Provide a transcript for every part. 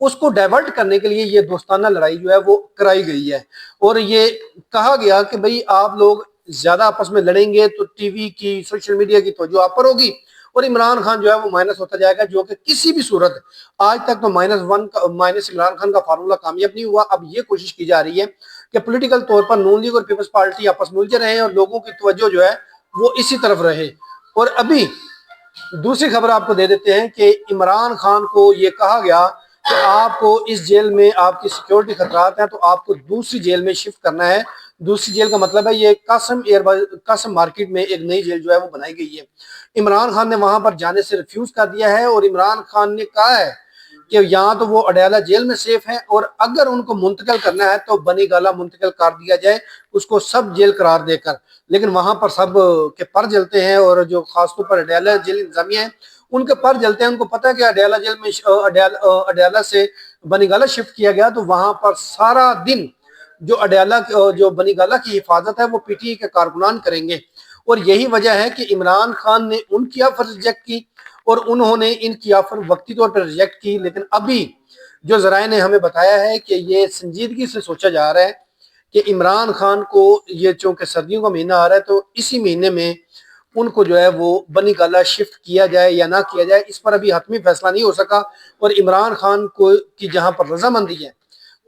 اس کو ڈائیورٹ کرنے کے لیے یہ دوستانہ لڑائی جو ہے وہ کرائی گئی ہے، اور یہ کہا گیا کہ بھئی آپ لوگ زیادہ آپس میں لڑیں گے تو ٹی وی کی، سوشل میڈیا کی توجہ آپ پر ہوگی، اور عمران خان جو ہے وہ مائنس ہوتا جائے گا، جو کہ کسی بھی صورت آج تک تو مائنس عمران خان کا فارمولہ کامیاب نہیں ہوا۔ اب یہ کوشش کی جا رہی ہے کہ پولیٹیکل طور پر نون لیگ اور پیپلز پارٹی آپس میں الجھے رہے اور لوگوں کی توجہ جو ہے وہ اسی طرف رہے۔ اور ابھی دوسری خبر آپ کو دے دیتے ہیں کہ عمران خان کو یہ کہا گیا کہ آپ کو اس جیل میں آپ کی سیکیورٹی خطرات ہیں تو آپ کو دوسری جیل میں شفٹ کرنا ہے۔ دوسری جیل کا مطلب ہے یہ قاسم مارکیٹ میں ایک نئی جیل جو ہے وہ بنائی گئی ہے۔ عمران خان نے وہاں پر جانے سے ریفیوز کر دیا ہے، اور عمران خان نے کہا ہے کہ یہاں تو وہ اڈیالہ جیل میں سیف ہے، اور اگر ان کو منتقل کرنا ہے تو بنی گالہ منتقل کر دیا جائے، اس کو سب جیل قرار دے کر۔ لیکن وہاں پر سب کے پر جلتے ہیں، اور جو خاص طور پر اڈیالہ جیل انتظامیہ ہیں ان کے پر جلتے ہیں۔ ان کو پتہ ہے کہ اڈیالہ جیل میں اڈیالہ سے بنی گالہ شفٹ کیا گیا تو وہاں پر سارا دن جو بنی گالہ کی حفاظت ہے وہ پی ٹی آئی کے کارکنان کریں گے، اور یہی وجہ ہے کہ عمران خان نے ان کی آفر ریجیکٹ کی اور انہوں نے ان کی آفر وقتی طور پر ریجیکٹ کی۔ لیکن ابھی جو ذرائع نے ہمیں بتایا ہے کہ یہ سنجیدگی سے سوچا جا رہا ہے کہ عمران خان کو یہ چونکہ سردیوں کا مہینہ آ رہا ہے تو اسی مہینے میں ان کو جو ہے وہ بنی گالہ شفٹ کیا جائے یا نہ کیا جائے، اس پر ابھی حتمی فیصلہ نہیں ہو سکا، اور عمران خان کو کی جہاں پر رضامندی ہے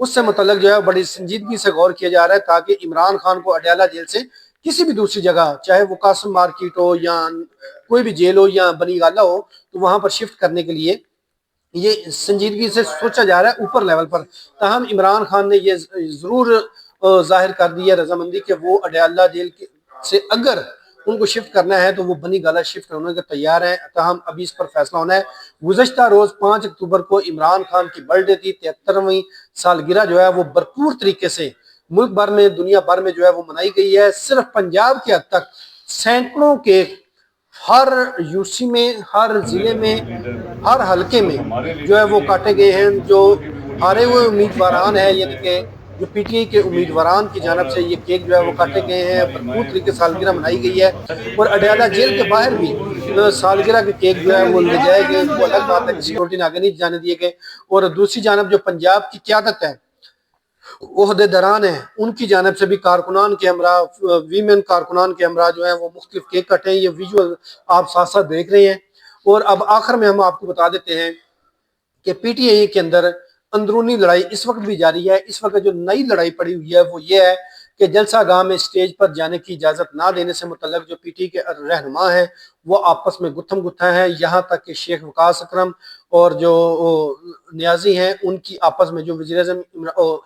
اس سے متعلق جو ہے بڑی سنجیدگی سے غور کیا جا رہا ہے، تاکہ عمران خان کو اڈیالہ جیل سے کسی بھی دوسری جگہ، چاہے وہ قاسم مارکیٹ ہو یا کوئی بھی جیل ہو یا بنی گالہ ہو، تو وہاں پر شفٹ کرنے کے لیے یہ سنجیدگی سے سوچا جا رہا ہے اوپر لیول پر۔ تاہم عمران خان نے یہ ضرور ظاہر کر دی ہے رضامندی کہ وہ اڈیالہ جیل سے اگر ان کو شفٹ کرنا ہے تو وہ بنی گالہ شفٹ کرنے کے تیار ہیں۔ تاہم ابھی اس پر فیصلہ ہونا ہے۔ گزشتہ روز 5 اکتوبر کو عمران خان کی برتھ ڈے تھی، 73ویں سالگرہ جو ہے وہ بھرپور طریقے سے ملک بھر میں، دنیا بھر میں جو ہے وہ منائی گئی ہے۔ صرف پنجاب کے حد تک سینکڑوں کے ہر یو سی میں، ہر ضلع میں، ہر حلقے میں جو ہے وہ کاٹے گئے ہیں۔ جو ہارے ہوئے امیدواران ہیں، یعنی کہ جو پی ٹی آئی کے امیدواران کی جانب سے یہ کیک جو ہے وہ کاٹے گئے ہیں، بھرپور طریقے سے سالگرہ منائی گئی ہے، اور اڈیالہ جیل کے باہر بھی سالگرہ کے کیک جو ہے وہ لے جائے گئے۔ وہ الگ بات ہے کہ سیکورٹی نے آگے نہیں جانے دیے گئے، اور دوسری جانب جو پنجاب کی قیادت ہے، عہدے دران ہیں، ان کی جانب سے بھی کارکنان کے ہمراہ، ویمن کارکنان کے ہمراہ جو ہیں وہ مختلف کیک کٹے ہیں۔ یہ ویژول آپ ساتھ ساتھ دیکھ رہے ہیں۔ اور اب آخر میں ہم آپ کو بتا دیتے ہیں کہ پی ٹی آئی کے اندر اندرونی لڑائی اس وقت بھی جاری ہے۔ اس وقت جو نئی لڑائی پڑی ہوئی ہے وہ یہ ہے کہ جلسہ گاہ میں اسٹیج پر جانے کی اجازت نہ دینے سے متعلق جو پی ٹی آئی کے رہنما ہیں وہ آپس میں گتھم گتھا ہیں، یہاں تک کہ شیخ وقاص اکرم اور جو نیازی ہیں ان کی آپس میں، جو وزیر اعظم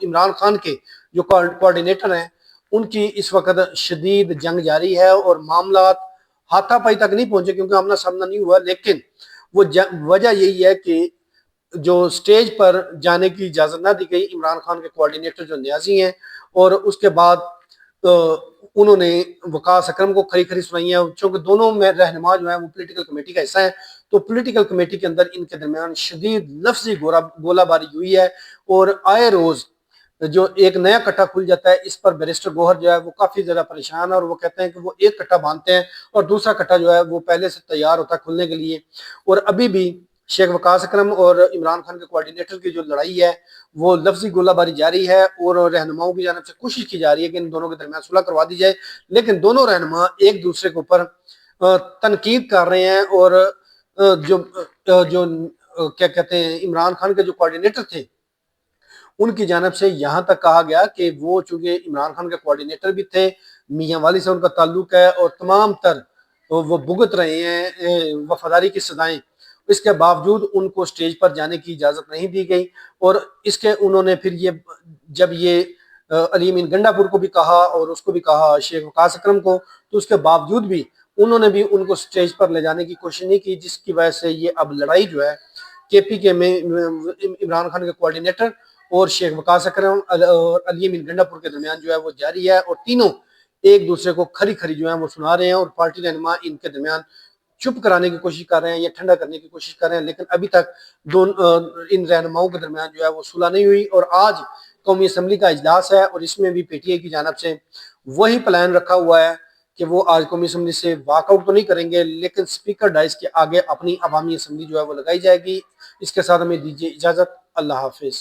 عمران خان کے جو کوارڈینیٹر ہیں، ان کی اس وقت شدید جنگ جاری ہے، اور معاملات ہاتھا پائی تک نہیں پہنچے کیونکہ آمنا سامنا نہیں ہوا۔ لیکن وہ وجہ یہی ہے کہ جو سٹیج پر جانے کی اجازت نہ دی گئی عمران خان کے کوارڈینیٹر جو نیازی ہیں، اور اس کے بعد انہوں نے وقاص اکرم کو کھری کھری سنائی ہیں، چونکہ دونوں میں رہنما جو ہیں وہ پولیٹیکل کمیٹی کا حصہ ہیں، تو پولیٹیکل کمیٹی کے اندر ان کے درمیان شدید لفظی گولہ باری ہوئی ہے، اور آئے روز جو ایک نیا کٹا کھل جاتا ہے اس پر بیرسٹر گوہر جو ہے وہ کافی زیادہ پریشان ہے، اور وہ کہتے ہیں کہ وہ ایک کٹا باندھتے ہیں اور دوسرا کٹا جو ہے وہ پہلے سے تیار ہوتا ہے کھلنے کے لیے۔ اور ابھی بھی شیخ وقاص اکرم اور عمران خان کے کوارڈینیٹر کی جو لڑائی ہے وہ لفظی گولہ باری جاری ہے، اور رہنماؤں کی جانب سے کوشش کی جا رہی ہے کہ ان دونوں کے درمیان صلح کروا دی جائے، لیکن دونوں رہنما ایک دوسرے کے اوپر تنقید کر رہے ہیں۔ اور جو کیا کہتے ہیں عمران خان کے جو کوارڈینیٹر تھے ان کی جانب سے یہاں تک کہا گیا کہ وہ چونکہ عمران خان کے کوارڈینیٹر بھی تھے، میاں والی سے ان کا تعلق ہے، اور تمام تر وہ بھگت رہے ہیں وفاداری کی صدائیں، اس کے باوجود ان کو سٹیج پر جانے کی اجازت نہیں دی گئی۔ اور اس کے انہوں نے پھر جب یہ علی امین گنڈا پور کو بھی کہا اور اس کو بھی کہا شیخ وقاص اکرم کو، تو اس کے باوجود بھی انہوں نے بھی ان کو سٹیج پر لے جانے کی کوشش نہیں کی، جس کی وجہ سے یہ اب لڑائی جو ہے کے پی کے میں عمران خان کے کوارڈینیٹر اور شیخ وقاص اکرم اور علی امین گنڈا پور کے درمیان جو ہے وہ جاری ہے، اور تینوں ایک دوسرے کو کھری کھری جو ہے وہ سنا رہے ہیں، اور پارٹی رہنما ان کے درمیان چپ کرانے کی کوشش کر رہے ہیں یا ٹھنڈا کرنے کی کوشش کر رہے ہیں، لیکن ابھی تک ان رہنماؤں کے درمیان جو ہے وہ صلح نہیں ہوئی۔ اور آج قومی اسمبلی کا اجلاس ہے، اور اس میں بھی پی ٹی آئی کی جانب سے وہی پلان رکھا ہوا ہے کہ وہ آج قومی اسمبلی سے واک آؤٹ تو نہیں کریں گے، لیکن سپیکر ڈائس کے آگے اپنی عوامی اسمبلی جو ہے وہ لگائی جائے گی۔ اس کے ساتھ ہمیں دیجیے اجازت۔ اللہ حافظ.